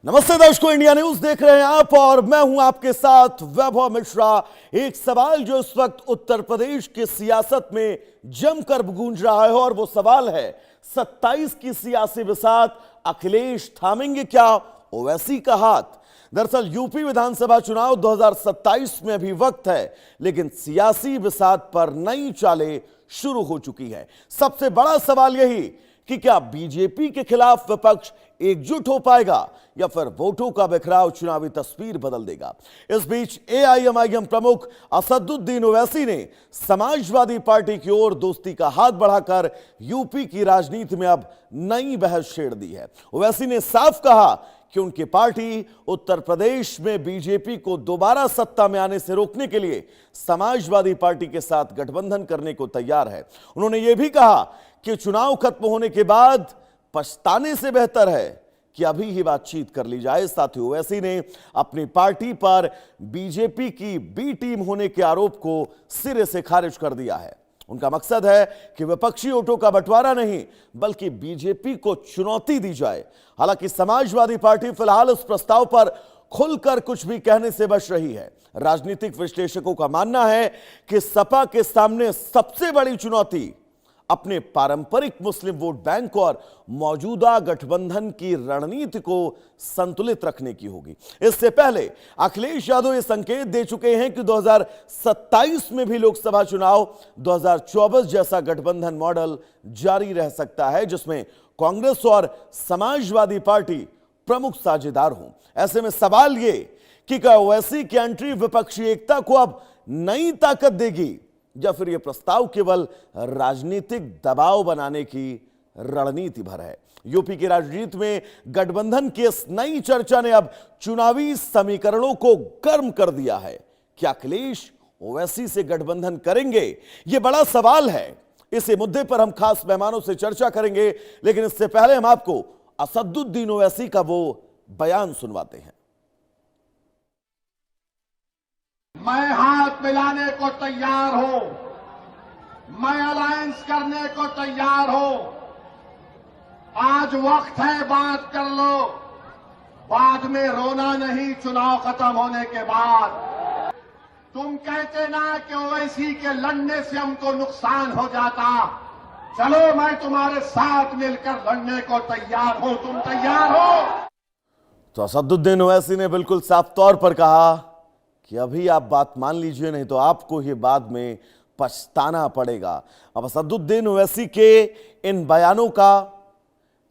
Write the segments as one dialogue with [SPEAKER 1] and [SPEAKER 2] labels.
[SPEAKER 1] नमस्ते दर्शकों, India news देख रहे हैं आप और मैं हूं आपके साथ वैभव मिश्रा। एक सवाल जो इस वक्त उत्तर प्रदेश की सियासत में जमकर गूंज रहा है और वो सवाल है 27 की सियासी बिसात अखिलेश थामेंगे क्या ओवैसी का हाथ। दरअसल यूपी विधानसभा चुनाव 2027 में भी वक्त है, लेकिन सियासी बिसात पर नई चालें शुरू हो चुकी है। सबसे बड़ा सवाल यही कि क्या बीजेपी के खिलाफ विपक्ष एकजुट हो पाएगा या फिर वोटों का बिखराव चुनावी तस्वीर बदल देगा। इस बीच एआईएमआईएम प्रमुख असदुद्दीन ओवैसी ने समाजवादी पार्टी की ओर दोस्ती का हाथ बढ़ाकर यूपी की राजनीति में अब नई बहस छेड़ दी है। ओवैसी ने साफ कहा कि उनकी पार्टी उत्तर प्रदेश में बीजेपी को दोबारा सत्ता में आने से रोकने के लिए समाजवादी पार्टी के साथ गठबंधन करने को तैयार है। उन्होंने यह भी कहा कि चुनाव खत्म होने के बाद पछताने से बेहतर है कि अभी ही बातचीत कर ली जाए। साथ ही ओवैसी ने अपनी पार्टी पर बीजेपी की बी टीम होने के आरोप को सिरे से खारिज कर दिया है। उनका मकसद है कि विपक्षी वोटों का बंटवारा नहीं बल्कि बीजेपी को चुनौती दी जाए। हालांकि समाजवादी पार्टी फिलहाल इस प्रस्ताव पर खुलकर कुछ भी कहने से बच रही है। राजनीतिक विश्लेषकों का मानना है कि सपा के सामने सबसे बड़ी चुनौती अपने पारंपरिक मुस्लिम वोट बैंक और मौजूदा गठबंधन की रणनीति को संतुलित रखने की होगी। इससे पहले अखिलेश यादव ये संकेत दे चुके हैं कि 2027 में भी लोकसभा चुनाव 2024 जैसा गठबंधन मॉडल जारी रह सकता है, जिसमें कांग्रेस और समाजवादी पार्टी प्रमुख साझेदार हों। ऐसे में सवाल ये कि क्या ओवैसी की एंट्री विपक्षी एकता को अब नई ताकत देगी या फिर यह प्रस्ताव केवल राजनीतिक दबाव बनाने की रणनीति भर है। यूपी की राजनीति में गठबंधन की इस नई चर्चा ने अब चुनावी समीकरणों को गर्म कर दिया है। क्या अखिलेश ओवैसी से गठबंधन करेंगे? यह बड़ा सवाल है। इसी मुद्दे पर हम खास मेहमानों से चर्चा करेंगे, लेकिन इससे पहले हम आपको असदुद्दीन ओवैसी का वो बयान सुनवाते हैं।
[SPEAKER 2] मैं हाथ मिलाने को तैयार हूं, मैं अलायंस करने को तैयार हूं। आज वक्त है, बात कर लो, बाद में रोना नहीं। चुनाव खत्म होने के बाद तुम कहते ना कि ओवैसी के लड़ने से हमको नुकसान हो जाता। चलो, मैं तुम्हारे साथ मिलकर लड़ने को तैयार हूं। तुम तैयार हो?
[SPEAKER 1] तो असदुद्दीन ओवैसी ने बिल्कुल साफ तौर पर कहा कि अभी आप बात मान लीजिए, नहीं तो आपको ही बाद में पछताना पड़ेगा। अब असदुद्दीन ओवैसी के इन बयानों का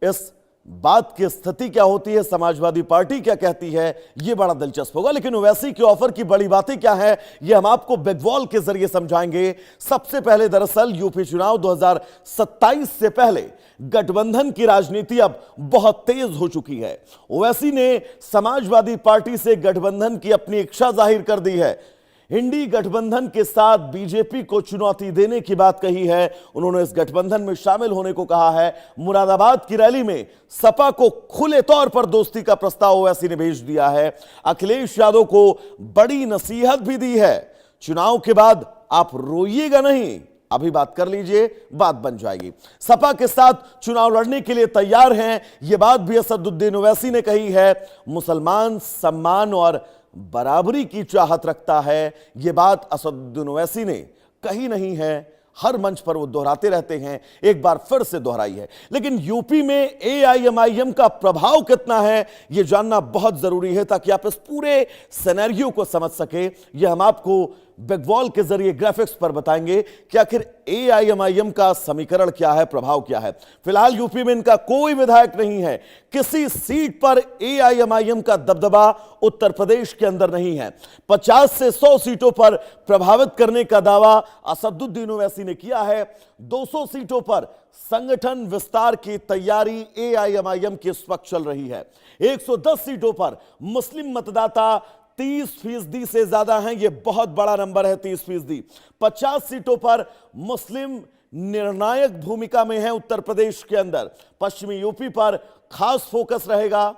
[SPEAKER 1] इस बात की स्थिति क्या होती है, समाजवादी पार्टी क्या कहती है, यह बड़ा दिलचस्प होगा। लेकिन ओवैसी के ऑफर की बड़ी बातें क्या है, यह हम आपको बिग वॉल के जरिए समझाएंगे। सबसे पहले दरअसल यूपी चुनाव 2027 से पहले गठबंधन की राजनीति अब बहुत तेज हो चुकी है। ओवैसी ने समाजवादी पार्टी से गठबंधन की अपनी इच्छा जाहिर कर दी है। इंडी गठबंधन के साथ बीजेपी को चुनौती देने की बात कही है। उन्होंने इस गठबंधन में शामिल होने को कहा है। मुरादाबाद की रैली में सपा को खुले तौर पर दोस्ती का प्रस्ताव ओवैसी ने भेज दिया है। अखिलेश यादव को बड़ी नसीहत भी दी है, चुनाव के बाद आप रोइएगा नहीं, अभी बात कर लीजिए, बात बन जाएगी। सपा के साथ चुनाव लड़ने के लिए तैयार हैं, यह बात भी असदुद्दीन ओवैसी ने कही है। मुसलमान सम्मान और बराबरी की चाहत रखता है, यह बात असदुद्दीन ओवैसी ने कही नहीं है, हर मंच पर वो दोहराते रहते हैं, एक बार फिर से दोहराई है। लेकिन यूपी में एआईएमआईएम का प्रभाव कितना है, यह जानना बहुत जरूरी है ताकि आप इस पूरे सिनेरियो को समझ सके। यह हम आपको बिग वॉल के जरिए ग्राफिक्स पर बताएंगे कि आखिर एआईएमआईएम का समीकरण क्या है, प्रभाव क्या है। फिलहाल यूपी में इनका कोई विधायक नहीं है, किसी सीट पर एआईएमआईएम का दबदबा उत्तर प्रदेश के अंदर नहीं है। 50 से 100 सीटों पर प्रभावित करने का दावा असदुद्दीन ओवैसी ने किया है। 200 सीटों पर संगठन विस्तार की तैयारी एआईएमआईएम की इस वक्त चल रही है। 110 सीटों पर मुस्लिम मतदाता 30% से ज्यादा हैं, यह बहुत बड़ा नंबर है 30%। 50 सीटों पर मुस्लिम निर्णायक भूमिका में है उत्तर प्रदेश के अंदर। पश्चिमी यूपी पर खास फोकस रहेगा।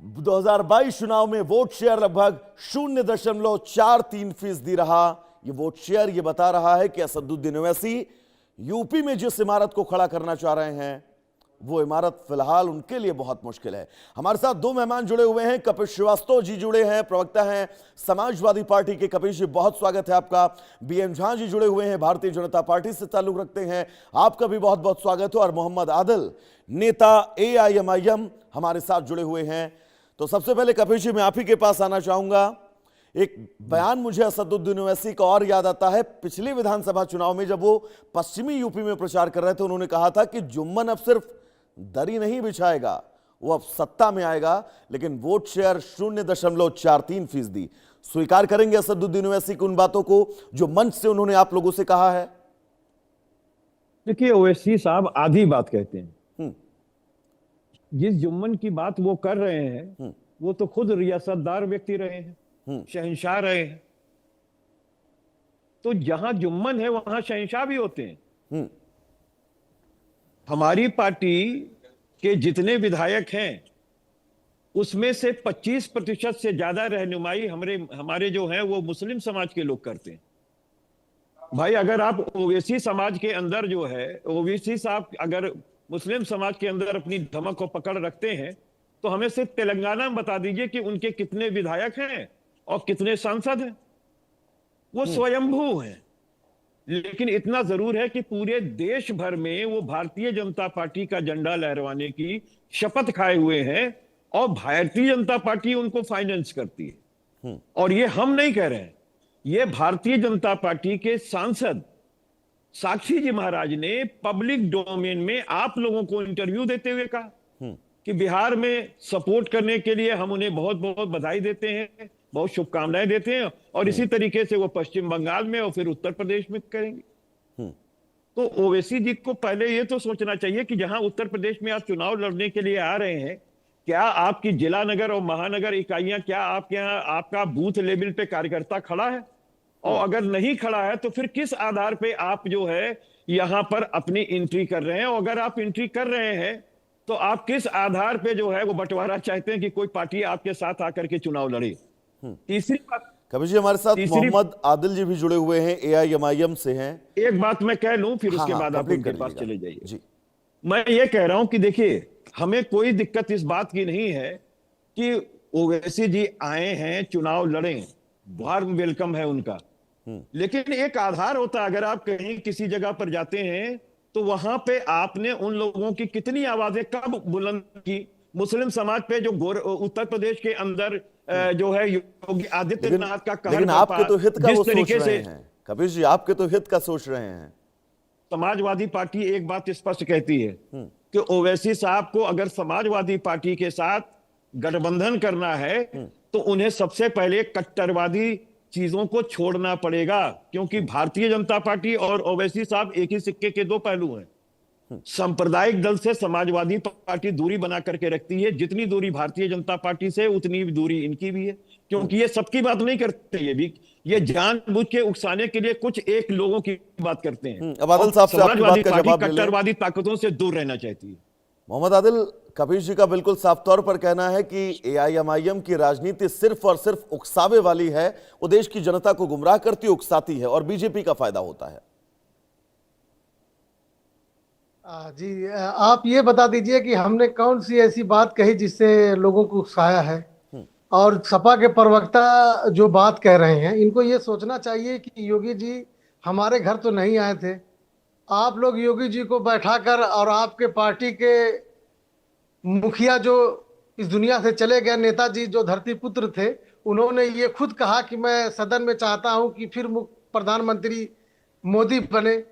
[SPEAKER 1] 2022 चुनाव में वोट शेयर लगभग 0.43% रहा। यह वोट शेयर यह बता रहा है कि असदुद्दीन ओवैसी यूपी में जिस इमारत को खड़ा करना चाह रहे हैं वो इमारत फिलहाल उनके लिए बहुत मुश्किल है। हमारे साथ दो मेहमान जुड़े हुए हैं। कपिल श्रीवास्तव जी जुड़े हैं, प्रवक्ता हैं समाजवादी पार्टी के। कपिल जी, बहुत स्वागत है आपका। बीएम झा जी जुड़े हुए हैं, भारतीय जनता पार्टी से ताल्लुक रखते हैं, आपका भी बहुत बहुत स्वागत है। और मोहम्मद आदिल, नेता AIMIM, हमारे साथ जुड़े हुए हैं। तो सबसे पहले कपिल जी, मैं आप ही के पास आना चाहूंगा। एक बयान मुझे असदुद्दीन ओवैसी का और याद आता है। पिछले विधानसभा चुनाव में जब वो पश्चिमी यूपी में प्रचार कर रहे थे, उन्होंने कहा था कि जुम्मन अब सिर्फ दरी नहीं बिछाएगा, वो अब सत्ता में आएगा, लेकिन वोट शेयर 0.43%। स्वीकार करेंगे असदुद्दीन ओवैसी की उन बातों को जो मंच से उन्होंने आप लोगों से कहा है?
[SPEAKER 3] देखिए, ओवैसी साहब आधी बात कहते हैं। जिस जुम्मन की बात वो कर रहे हैं, वो तो खुद रियासतदार व्यक्ति रहे हैं, शहंशाह रहे हैं। तो जहां जुम्मन है वहां शहंशाह भी होते हैं। हमारी पार्टी के जितने विधायक हैं उसमें से 25% से ज्यादा रहनुमाई हमारे जो हैं वो मुस्लिम समाज के लोग करते हैं। भाई, अगर आप ओवैसी समाज के अंदर जो है, ओवैसी साहब अगर मुस्लिम समाज के अंदर अपनी धमक को पकड़ रखते हैं, तो हमें सिर्फ तेलंगाना में बता दीजिए कि उनके कितने विधायक हैं और कितने सांसद हैं। वो स्वयंभू हैं। लेकिन इतना जरूर है कि पूरे देश भर में वो भारतीय जनता पार्टी का झंडा लहराने की शपथ खाए हुए हैं और भारतीय जनता पार्टी उनको फाइनेंस करती है। और ये हम नहीं कह रहे हैं, ये भारतीय जनता पार्टी के सांसद साक्षी जी महाराज ने पब्लिक डोमेन में आप लोगों को इंटरव्यू देते हुए कहा कि बिहार में सपोर्ट करने के लिए हम उन्हें बहुत बहुत बधाई देते हैं, बहुत शुभकामनाएं देते हैं, और इसी तरीके से वो पश्चिम बंगाल में और फिर उत्तर प्रदेश में करेंगे। तो ओवैसी जी को पहले ये तो सोचना चाहिए कि जहां उत्तर प्रदेश में आप चुनाव लड़ने के लिए आ रहे हैं, क्या आपकी जिला नगर और महानगर इकाइयां, क्या आपके यहाँ आपका बूथ लेवल पे कार्यकर्ता खड़ा है? और अगर नहीं खड़ा है तो फिर किस आधार पे आप जो है यहां पर अपनी एंट्री कर रहे हैं? और अगर आप एंट्री कर रहे हैं तो आप किस आधार पे जो है वो बंटवारा चाहते हैं कि कोई पार्टी आपके साथ आकर के चुनाव लड़े? तीसरी बात,
[SPEAKER 1] कपिल जी, हमारे साथ मोहम्मद आदिल जी भी जुड़े हुए हैं, AIMIM से हैं।
[SPEAKER 3] एक बात मैं कह लूं, फिर उसके बाद आप उनके पास चले जाइए
[SPEAKER 1] जी।
[SPEAKER 3] मैं ये कह रहा हूं कि देखिए, हमें कोई दिक्कत इस बात की नहीं है कि ओवैसी जी आए हैं, चुनाव लड़ें, वार्म वेलकम है उनका। लेकिन एक आधार होता है, अगर आप कहीं किसी जगह पर जाते हैं तो वहां पे आपने उन लोगों की कितनी आवाजें कब बुलंद की? मुस्लिम समाज पे जो उत्तर प्रदेश के अंदर जो है योगी आदित्यनाथ का कहर,
[SPEAKER 1] लेकिन आपके तो हित का वो सोच
[SPEAKER 3] से
[SPEAKER 1] रहे हैं कपिल जी, आपके तो हित का सोच रहे हैं।
[SPEAKER 3] समाजवादी पार्टी एक बात स्पष्ट कहती है कि ओवैसी साहब को अगर समाजवादी पार्टी के साथ गठबंधन करना है तो उन्हें सबसे पहले कट्टरवादी चीजों को छोड़ना पड़ेगा, क्योंकि भारतीय जनता पार्टी और ओवैसी साहब एक ही सिक्के के दो पहलू हैं। सांप्रदायिक दल से समाजवादी पार्टी दूरी बना करके रखती है, जितनी दूरी भारतीय जनता पार्टी से उतनी दूरी इनकी भी है, क्योंकि ये सबकी बात नहीं करते, ये जानबूझ के उकसाने के लिए कुछ एक लोगों की बात करते हैं।
[SPEAKER 1] अब आदिल साहब से आपकी बात का जवाब
[SPEAKER 3] कट्टरवादी ताकतों से दूर रहना चाहती है।
[SPEAKER 1] मोहम्मद आदिल, कपिल जी का बिल्कुल साफ तौर पर कहना है कि AIMIM की राजनीति सिर्फ और सिर्फ उकसावे वाली है, वो देश की जनता को गुमराह करती, उकसाती है और बीजेपी का फायदा होता है।
[SPEAKER 4] जी, आप ये बता दीजिए कि हमने कौन सी ऐसी बात कही जिससे लोगों को उकसाया है? और सपा के प्रवक्ता जो बात कह रहे हैं, इनको ये सोचना चाहिए कि योगी जी हमारे घर तो नहीं आए थे। आप लोग योगी जी को बैठाकर, और आपके पार्टी के मुखिया जो इस दुनिया से चले गए, नेताजी जो धरती पुत्र थे, उन्होंने ये खुद कहा कि मैं सदन में चाहता हूं कि फिर प्रधानमंत्री मोदी बने।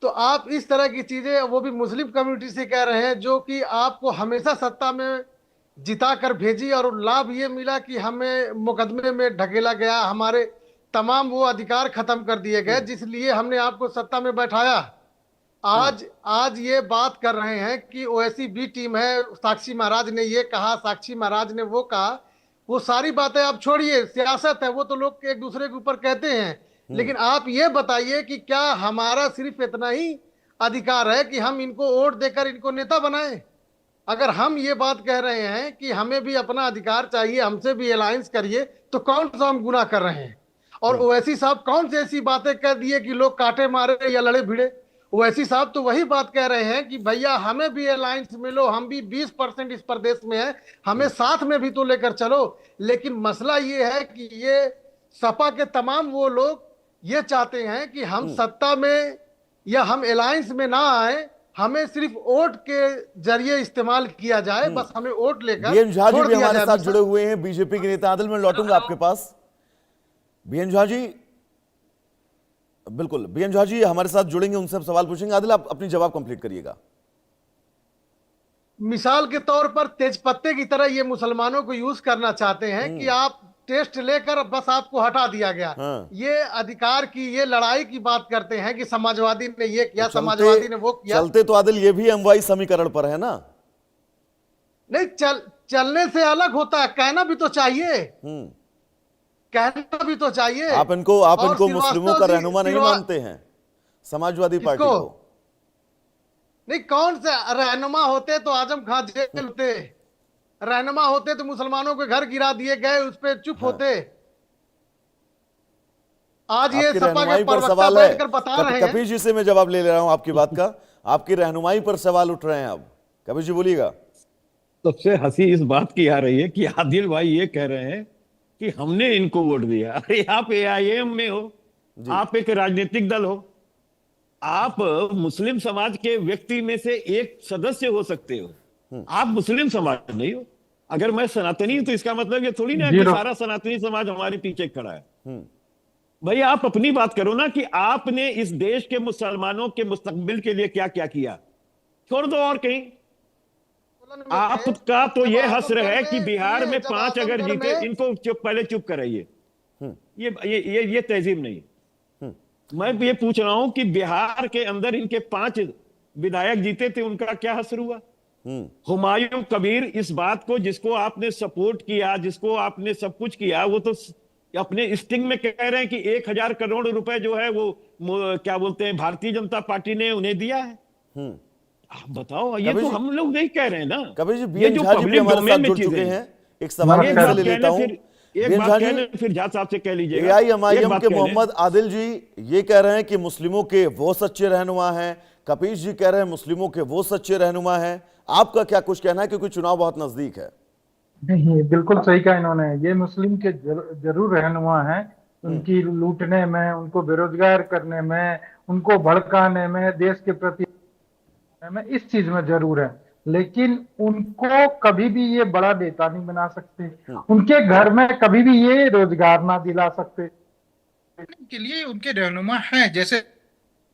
[SPEAKER 4] तो आप इस तरह की चीजें, वो भी मुस्लिम कम्युनिटी से कह रहे हैं, जो कि आपको हमेशा सत्ता में जिता कर भेजी, और लाभ ये मिला कि हमें मुकदमे में ढकेला गया, हमारे तमाम वो अधिकार खत्म कर दिए गए जिसलिए हमने आपको सत्ता में बैठाया। आज ये बात कर रहे हैं कि ओवैसी बी टीम है, साक्षी महाराज ने ये कहा, साक्षी महाराज ने वो कहा। वो सारी बातें आप छोड़िए, सियासत है, वो तो लोग एक दूसरे के ऊपर कहते हैं। लेकिन आप ये बताइए कि क्या हमारा सिर्फ इतना ही अधिकार है कि हम इनको वोट देकर इनको नेता बनाएं? अगर हम ये बात कह रहे हैं कि हमें भी अपना अधिकार चाहिए, हमसे भी अलायंस करिए, तो कौन सा हम गुनाह कर रहे हैं? और ओवैसी साहब कौन सी ऐसी बातें कह दिए कि लोग काटे मारे या लड़े भिड़े? ओवैसी साहब तो वही बात कह रहे हैं कि भैया हमें भी अलायंस मिलो, हम भी 20% इस प्रदेश में है, हमें साथ में भी तो लेकर चलो। लेकिन मसला ये है कि ये सपा के तमाम वो लोग ये चाहते हैं कि हम सत्ता में या हम अलायंस में ना आए, हमें सिर्फ वोट के जरिए इस्तेमाल किया जाए, बस हमें वोट लेकर
[SPEAKER 1] बीएन झा जी
[SPEAKER 4] छोड़
[SPEAKER 1] भी
[SPEAKER 4] दिया
[SPEAKER 1] हमारे
[SPEAKER 4] जाए।
[SPEAKER 1] साथ जुड़े हुए हैं, बीजेपी के नेता। आदिल, मैं लौटूंगा आपके पास। बीएन झा जी, बिल्कुल, बीएन झा जी हमारे साथ जुड़ेंगे, उनसे हम सवाल पूछेंगे। आदिल, आप अपनी जवाब कंप्लीट करिएगा।
[SPEAKER 4] मिसाल के तौर पर तेजपत्ते की तरह ये मुसलमानों को यूज करना चाहते हैं कि आप टेस्ट लेकर बस आपको हटा दिया गया। ये अधिकार की, ये लड़ाई की बात करते हैं कि समाजवादी ने ये किया, समाजवादी ने वो किया।
[SPEAKER 1] चलते तो आदिल ये भी एमवाई समीकरण पर है ना?
[SPEAKER 4] नहीं, चलने से अलग होता है, कहना भी तो चाहिए, कहना भी तो चाहिए।
[SPEAKER 1] आप इनको मुस्लिमों का रहनुमा नहीं मानते हैं, समाजवादी पार्टी को?
[SPEAKER 4] नहीं, कौन से रहनुमा होते तो आजम खान जेल होते, रहनुमा होते तो मुसलमानों के घर गिरा दिए गए, उस पर चुप होते। आज ये सपा के प्रवक्ता बैठकर बता रहे हैं।
[SPEAKER 1] कपीश जी से मैं जवाब ले रहा हूं आपकी बात का, आपकी रहनुमाई पर सवाल उठ रहे हैं अब। कपीश जी बोलिएगा।
[SPEAKER 3] सबसे हंसी इस बात की आ रही है कि आदिल भाई ये कह रहे हैं कि हमने इनको वोट दिया। अरे आप AIM में हो, आप एक राजनीतिक दल हो, आप मुस्लिम समाज के व्यक्ति में से एक सदस्य हो सकते हो, आप मुस्लिम समाज नहीं हो। अगर मैं सनातनी हूं तो इसका मतलब ये थोड़ी ना कि सारा सनातनी समाज हमारे पीछे खड़ा है। भाई आप अपनी बात करो ना कि आपने इस देश के मुसलमानों के मुस्तकबिल के लिए क्या क्या किया, छोड़ दो और कहीं। आपका तो ये हस्र है कि बिहार में 5 अगर जीते, इनको पहले चुप कराइए। ये तहजीब नहीं। मैं ये पूछ रहा हूं कि बिहार के अंदर इनके 5 विधायक जीते थे, उनका क्या हस्र हुआ? हुमायूं कबीर इस बात को, जिसको आपने सपोर्ट किया, जिसको आपने सब कुछ किया, वो तो अपने स्टिंग में कह रहे हैं कि 1000 करोड़ रुपए जो है वो क्या बोलते हैं भारतीय जनता पार्टी ने उन्हें दिया है। आप बताओ, ये तो हम लोग नहीं कह रहे हैं ना।
[SPEAKER 1] कबीर जी, बीएन झा जी भी हमारे साथ जुड़ चुके हैं। एक सवाल मैं ले लेता हूं,
[SPEAKER 3] एक बात कहने फिर झा साहब से कह लीजिएगा।
[SPEAKER 1] AIMIM के मोहम्मद आदिल जी ये कह रहे हैं कि मुस्लिमों के वो सच्चे रहनुमा हैं, कपीश जी कह रहे हैं मुस्लिमों के वो सच्चे रहनुमा हैं। आपका क्या कुछ कहना है, क्योंकि चुनाव बहुत नजदीक है?
[SPEAKER 5] नहीं, बिल्कुल सही कहा इन्होंने। ये मुस्लिम के जरूर रहनुमा हैं, उनकी लूटने में, उनको बेरोजगार करने में, उनको भड़काने में, देश के प्रति में, इस चीज में जरूर है। लेकिन उनको कभी भी ये बड़ा नेता नहीं बना सकते, उनके घर में कभी भी ये रोजगार ना दिला सकते।
[SPEAKER 6] के लिए उनके रहनुमा हैं, जैसे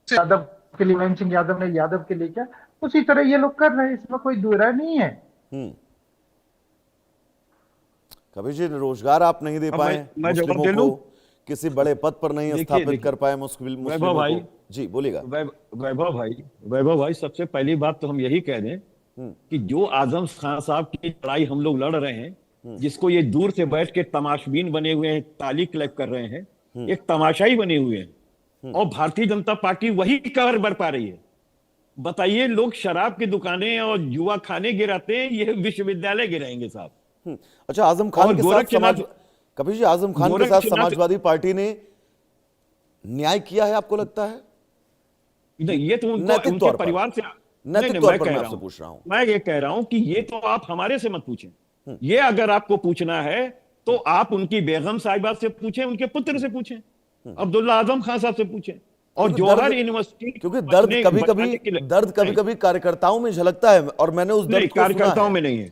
[SPEAKER 5] यादव के लिए मुलायम सिंह यादव ने यादव के लिए क्या, उसी तरह ये लोग कर रहे हैं, इसमें कोई दुराय नहीं है।
[SPEAKER 1] कभी जी रोजगार आप नहीं दे पाए मुस्लिमों को, किसी बड़े पद पर नहीं स्थापित कर पाए मुस्लिमों को। जी बोलिएगा।
[SPEAKER 3] वैभव भाई, सबसे पहली बात तो हम यही कह दें कि जो आजम खान साहब की लड़ाई हम लोग लड़ रहे हैं, जिसको ये दूर से बैठ के तमाशबीन बने हुए हैं, ताली क्लैप कर रहे हैं, एक तमाशाई बने हुए हैं, और भारतीय जनता पार्टी वही कवर बढ़ पा रही है। बताइए, लोग शराब की दुकानें और जुआ खाने गिराते हैं, ये विश्वविद्यालय गिराएंगे साहब।
[SPEAKER 1] अच्छा, आजम खान के साथ कभी जी आजम खान के साथ समाजवादी पार्टी ने न्याय किया है, आपको लगता है?
[SPEAKER 3] नहीं, ये तो उनके परिवार से
[SPEAKER 1] नैतिक तौर पर मैं आपसे पूछ रहा हूं।
[SPEAKER 3] मैं ये कह रहा हूं कि ये तो आप हमारे से मत पूछें। ये अगर आपको पूछना है तो आप उनकी बेगम साहिबा से पूछें, उनके पुत्र से पूछें, अब्दुल्ला आजम खान साहब से पूछें, और जौहर यूनिवर्सिटी।
[SPEAKER 1] क्योंकि दर्द कभी कभी कार्यकर्ताओं में झलकता है, और मैंने उस दर्द को
[SPEAKER 3] कार्यकर्ताओं में नहीं है।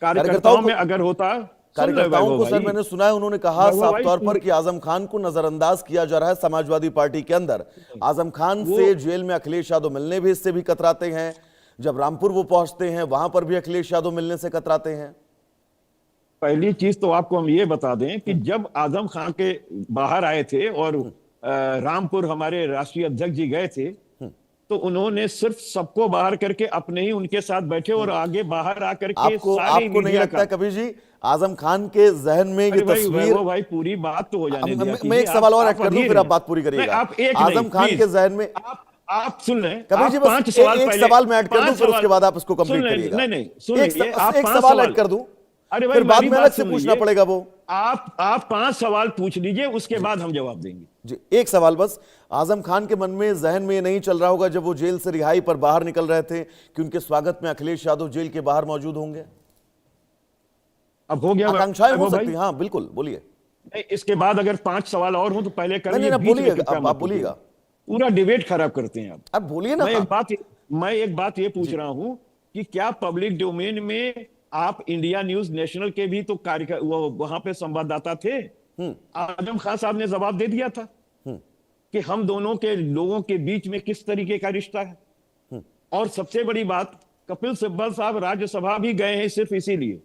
[SPEAKER 3] कार्यकर्ताओं में अगर होता,
[SPEAKER 1] कार्यकर्ताओं को सर मैंने सुना है, उन्होंने कहा साफ तौर पर कि आजम खान को नजरअंदाज किया जा रहा है समाजवादी पार्टी के अंदर। आजम खान से जेल में अखिलेश यादव मिलने भी इससे भी कतराते हैं, जब रामपुर वो पहुंचते हैं वहां पर भी अखिलेश यादव मिलने से कतराते हैं।
[SPEAKER 3] पहली चीज तो आपको हम ये बता दें कि जब आजम खान के बाहर आए थे और रामपुर हमारे राष्ट्रीय अध्यक्ष जी गए थे, तो उन्होंने सिर्फ सबको बाहर करके अपने ही उनके साथ बैठे और आगे बाहर आकर के
[SPEAKER 1] आपको नहीं लगता कभी जी आजम खान के जहन में ये तस्वीर?
[SPEAKER 3] भाई पूरी बात तो हो जाने दीजिए।
[SPEAKER 1] मैं एक सवाल और ऐड कर दूं, फिर आप बात पूरी करिएगा। आजम खान के जहन में
[SPEAKER 3] आप सुन लें,
[SPEAKER 1] कभी जी बस एक सवाल मैं ऐड कर दूं, फिर उसके बाद आप इसको कंप्लीट करिएगा।
[SPEAKER 3] नहीं, सुनिए,
[SPEAKER 1] एक सवाल ऐड कर दूं, फिर बाद में अलग से पूछना पड़ेगा वो।
[SPEAKER 3] आप 5 सवाल पूछ लीजिए, उसके बाद हम जवाब देंगे।
[SPEAKER 1] जी, एक सवाल बस, आजम खान के मन में, जहन में ये नहीं चल रहा होगा जब वो जेल से रिहाई पर बाहर निकल रहे थे कि उनके स्वागत में अखिलेश यादव जेल के बाहर मौजूद होंगे?
[SPEAKER 3] अब हो गया
[SPEAKER 1] आकांक्षाएं हो
[SPEAKER 3] भाई।
[SPEAKER 1] सकती हैं। हाँ बिल्कुल, बोलिए।
[SPEAKER 3] नहीं, इसके बाद अगर 5 सवाल और हो तो पहले
[SPEAKER 1] नहीं
[SPEAKER 3] करिए,
[SPEAKER 1] नहीं,
[SPEAKER 3] बीच में
[SPEAKER 1] बोलिएगा,
[SPEAKER 3] कृपया
[SPEAKER 1] आप
[SPEAKER 3] मत
[SPEAKER 1] बोलिएगा,
[SPEAKER 3] पूरा डिबेट खराब करते हैं आप।
[SPEAKER 1] आप बोलिए ना।
[SPEAKER 3] मैं एक बात ये पूछ रहा हूं कि क्या पब्लिक डोमेन में आप इंडिया न्यूज नेशनल के भी तो वो वहां पे संवाददाता थे? आजम खान साहब ने जवाब दे दिया था कि हम दोनों के लोगों के बीच में किस तरीके का रिश्ता है। और सबसे बड़ी बात, कपिल सिब्बल साहब राज्यसभा भी गए हैं सिर्फ इसीलिए,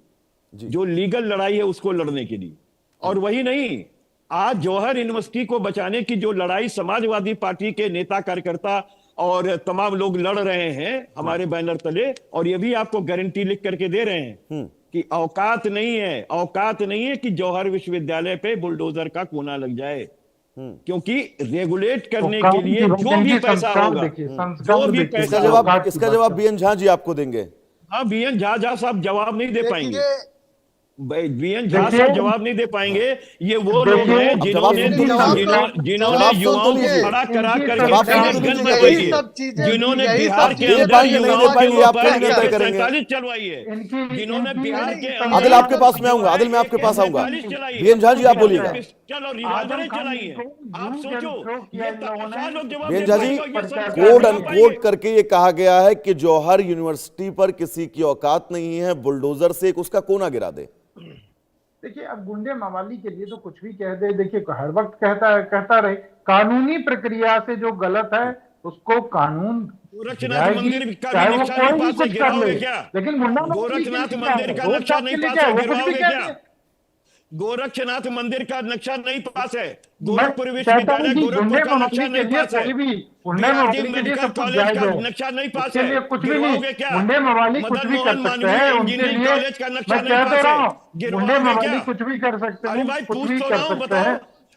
[SPEAKER 3] जो लीगल लड़ाई है उसको लड़ने के लिए। और वही नहीं, आज जौहर यूनिवर्सिटी को बचाने की जो लड़ाई समाजवादी पार्टी के नेता कार्यकर्ता और तमाम लोग लड़ रहे हैं हमारे बैनर तले, और ये भी आपको गारंटी लिख करके दे रहे हैं कि औकात नहीं है कि जौहर विश्वविद्यालय पे बुलडोजर का कोना लग जाए, क्योंकि रेगुलेट करने के लिए जो भी पैसा होगा, जो भी पैसा,
[SPEAKER 1] इसका जवाब बीएन झा जी आपको देंगे।
[SPEAKER 3] हाँ, बीएन झा साहब जवाब नहीं दे पाएंगे। बीएन झा साहब जवाब नहीं दे पाएंगे। ये वो लोग हैं जिन्होंने युवाओं को खड़ा करा करके जिन्होंने बिहार के अंदर युवाओं के ऊपर 47 चलवाई है, जिन्होंने बिहार के
[SPEAKER 1] आदिल आपके पास में आऊंगा, आदिल मैं आपके पास आऊंगा। बीएन झा जी आप बोलिएगा।
[SPEAKER 3] चलो रिवाल्वरें चलाई है, आप सोचो
[SPEAKER 1] बीएन झा जी, कोड अनकोड करके ये कहा गया है कि जौहर यूनिवर्सिटी पर किसी की औकात नहीं है बुलडोजर से उसका कोना गिरा दे।
[SPEAKER 5] देखिए, अब गुंडे मवाली के लिए तो कुछ भी कह दे। देखिए, हर वक्त कहता रहे कानूनी प्रक्रिया से जो गलत है उसको कानून,
[SPEAKER 3] गोरखनाथ मंदिर का नक्शा नहीं पास है, गिराओगे क्या?
[SPEAKER 5] लेकिन
[SPEAKER 3] गोरखनाथ मंदिर का नक्शा नहीं पास है, गिराओगे क्या? गोरखनाथ मंदिर का नक्शा नहीं पास है, गोरखपुर विश्वविद्यालय गोरखपुर का नक्शा नहीं पास है, मेडिकल कॉलेज का नक्शा नहीं पास है, गिरवाओगे क्या? मदन मोहन मालवीय इंजीनियरिंग कॉलेज का नक्शा नहीं पास है, गिरवाओगे क्या?
[SPEAKER 5] कुछ भी कर सकते हैं।
[SPEAKER 3] अरे भाई पूछ तो रहा हूं, बताओ।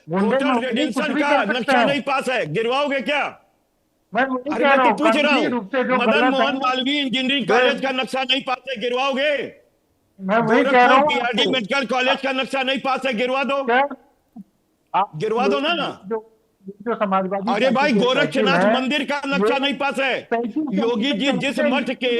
[SPEAKER 3] होटल रेडिंसन का नक्शा नहीं पास है, गिरवाओगे क्या? अरे मैं तो पूछ रहा हूँ, मदन मोहन मालवीय इंजीनियरिंग कॉलेज का नक्शा नहीं पास है, गिरवाओगे?
[SPEAKER 5] मैं वही कह रहा हूँ,
[SPEAKER 3] पीआरडी मेडिकल कॉलेज का नक्शा नहीं पास है, गिरवा दो, गिरवा दो ना।
[SPEAKER 5] जो समाजवादी,
[SPEAKER 3] अरे भाई गोरखनाथ मंदिर का नक्शा नहीं पास है, योगी जी जिस मठ के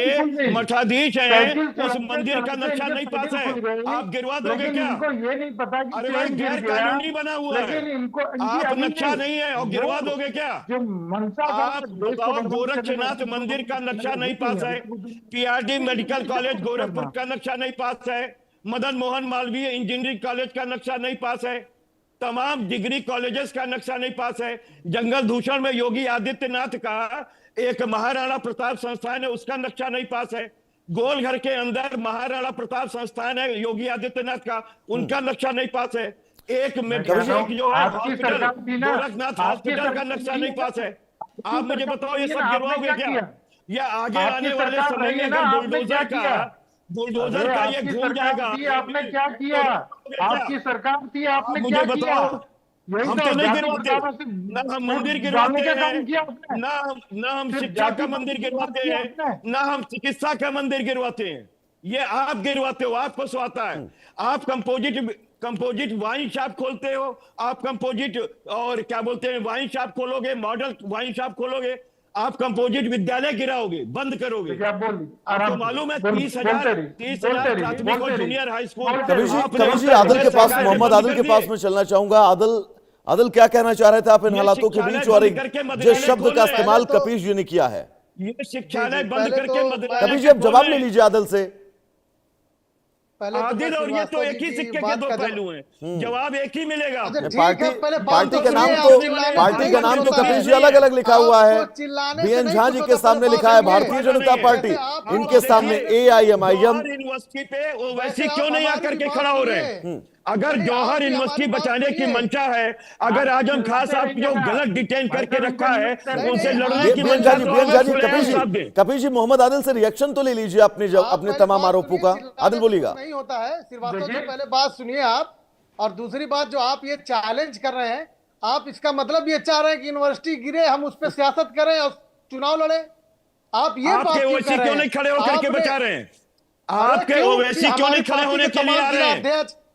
[SPEAKER 3] मठाधीश हैं उस मंदिर का नक्शा नहीं पास है, आप गिरवा दोगे क्या?
[SPEAKER 5] इनको ये नहीं पता कि
[SPEAKER 3] अरे भाई गैर कानूनी बना हुआ है, आप नक्शा नहीं है और गिरवा दोगे क्या?
[SPEAKER 5] जो मनसा,
[SPEAKER 3] आप बताओ, गोरखनाथ मंदिर का नक्शा नहीं पास है, पीआरडी मेडिकल कॉलेज गोरखपुर का नक्शा नहीं पास है, मदन मोहन मालवीय इंजीनियरिंग कॉलेज का नक्शा नहीं पास है, तमाम डिग्री कॉलेजेस का नक्शा नहीं पास है, जंगल दूषण में योगी आदित्यनाथ का एक महाराणा प्रताप संस्थान है उसका नक्शा नहीं पास है, गोलघर के अंदर महाराणा प्रताप संस्थान है योगी आदित्यनाथ का, उनका नक्शा नहीं पास है, एक जो है हॉस्पिटल गोरखनाथ हॉस्पिटल का नक्शा नहीं पास है। आप मुझे बताओ ये सब गिरवाओगे क्या? या आगे आने वाले समय में अगर बुलडोजर का ये घूम जाएगा?
[SPEAKER 5] आपने क्या किया? आपकी सरकार थी, आपने
[SPEAKER 3] मुझे
[SPEAKER 5] क्या
[SPEAKER 3] बताओ।
[SPEAKER 5] किया?
[SPEAKER 3] हम तो नहीं गिरवाते, ना हम मंदिर गिरवाते हैं, ना हम शिक्षा का मंदिर गिरवाते हैं, ना हम चिकित्सा का मंदिर गिरवाते हैं, ये आप गिरवाते हो, आपको स्वाता है। आप कंपोजिट वाइन शॉप खोलते हो, आप कंपोजिट और क्या बोलते हैं वाइन शॉप खोलोगे, मॉडल वाइन शॉप खोलोगे, आप कंपोजिट विद्यालय गिराओगे, बंद करोगे। आपको मालूम है 30,000 प्राथमिक और जूनियर हाई स्कूल।
[SPEAKER 1] कभी जी आदिल के पास, मोहम्मद आदिल के पास में चलना चाहूंगा। आदिल क्या कहना चाह रहे थे आप इन हालातों के बीच, और जिस शब्द का इस्तेमाल कपीश जी ने किया है?
[SPEAKER 3] ये शिक्षालय बंद करके
[SPEAKER 1] कपीश जी अब जवाब ले लीजिए आदिल से।
[SPEAKER 3] आदिल और ये तो एक ही सिक्के के दो पहलू हैं, जवाब एक ही मिलेगा।
[SPEAKER 1] पार्टी का नाम तो कपीश जी अलग अलग लिखा हुआ है, बीएन झा जी के सामने लिखा है भारतीय जनता पार्टी, इनके सामने AIMIM।
[SPEAKER 3] यूनिवर्सिटी पे ओवैसी क्यों नहीं आकर के खड़ा हो रहे हैं? अगर जौहर यूनिवर्सिटी बचाने की मंशा है, अगर आजम खान साहब जो गलत डिटेन करके रखा है उनसे लड़ने की मंशा,
[SPEAKER 1] कपीश जी मोहम्मद आदिल से रिएक्शन तो ले लीजिए अपने तमाम आरोपों का। आदिल बोलिएगा।
[SPEAKER 4] नहीं होता है श्रीवास्तव जी, पहले बात सुनिए आप, और दूसरी बात जो आप ये चैलेंज कर रहे हैं, आप इसका मतलब ये चाह रहे हैं कि यूनिवर्सिटी गिरे, हम उस पर सियासत करें और चुनाव लड़े? आप ये बात
[SPEAKER 3] क्यों नहीं खड़े होकर के बचा रहे हैं? आपके ओवैसी क्यों नहीं खड़े होने के लिए आ रहे हैं?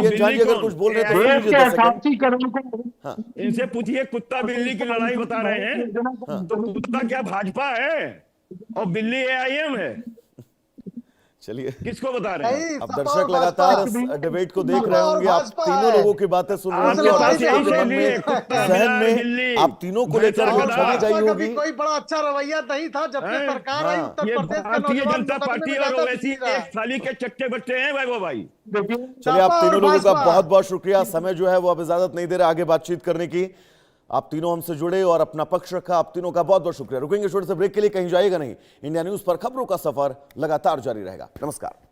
[SPEAKER 1] प्रियंका जी
[SPEAKER 3] बिल्ली
[SPEAKER 1] अगर
[SPEAKER 3] कौन?
[SPEAKER 1] कुछ बोल रहे हैं तो
[SPEAKER 3] ये
[SPEAKER 1] सुन
[SPEAKER 5] देश
[SPEAKER 1] लीजिए
[SPEAKER 5] के
[SPEAKER 1] 10 सेकंड।
[SPEAKER 5] असांचीकरण को
[SPEAKER 1] हाँ
[SPEAKER 3] इनसे पूछिए कुत्ता बिल्ली की लड़ाई बता रहे हैं, तो कुत्ता क्या भाजपा है? और बिल्ली AIM है।
[SPEAKER 1] चलिए,
[SPEAKER 3] किसको बता रहे हैं?
[SPEAKER 4] नहीं,
[SPEAKER 1] अब
[SPEAKER 4] सपा
[SPEAKER 1] दर्शक
[SPEAKER 4] और
[SPEAKER 1] लगातार
[SPEAKER 4] भाजपा-
[SPEAKER 1] इस डिबेट को देख
[SPEAKER 4] सपा
[SPEAKER 1] रहे
[SPEAKER 4] और
[SPEAKER 1] होंगे, आप
[SPEAKER 4] भाजपा
[SPEAKER 1] तीनों
[SPEAKER 4] है।
[SPEAKER 1] लोगों की बातें सुन रहे
[SPEAKER 4] आपके
[SPEAKER 1] होंगे और
[SPEAKER 4] पास
[SPEAKER 1] आपके
[SPEAKER 4] यही
[SPEAKER 1] मन
[SPEAKER 3] लिए
[SPEAKER 1] में,
[SPEAKER 3] कुत्ता,
[SPEAKER 1] जहन
[SPEAKER 3] बिलार,
[SPEAKER 1] में
[SPEAKER 3] बिल्ली,
[SPEAKER 1] आप तीनों को लेकर
[SPEAKER 3] भैंसा,
[SPEAKER 1] जो
[SPEAKER 3] गधा।
[SPEAKER 1] छवि जाई
[SPEAKER 4] भाजपा का
[SPEAKER 1] होगी।
[SPEAKER 4] भी कोई बड़ा अच्छा रवैया नहीं था जब से
[SPEAKER 3] हैं?
[SPEAKER 4] सरकार आई।
[SPEAKER 1] हाँ।
[SPEAKER 4] उत्तर
[SPEAKER 3] ये
[SPEAKER 4] प्रदेश के
[SPEAKER 3] भारतीय
[SPEAKER 4] नौजवान
[SPEAKER 3] जनता
[SPEAKER 4] मुकदमे
[SPEAKER 3] पार्टी
[SPEAKER 4] में
[SPEAKER 3] और
[SPEAKER 4] ज्यादा
[SPEAKER 3] ओवैसी
[SPEAKER 4] बिजी रहा।
[SPEAKER 3] एक थाली के चट्टे बट्टे हैं वैभव भाई।
[SPEAKER 1] चलिए, आप
[SPEAKER 4] सपा
[SPEAKER 1] तीनों
[SPEAKER 4] और
[SPEAKER 1] लोगों का
[SPEAKER 4] भाजपा।
[SPEAKER 1] बहुत बहुत शुक्रिया। समय जो है वो अब इजाजत नहीं दे रहा आगे बातचीत करने की। आप तीनों हमसे जुड़े और अपना पक्ष रखा, आप तीनों का बहुत बहुत शुक्रिया। रुकेंगे छोटे से ब्रेक के लिए, कहीं जाइएगा नहीं। इंडिया न्यूज पर खबरों का सफर लगातार जारी रहेगा। नमस्कार।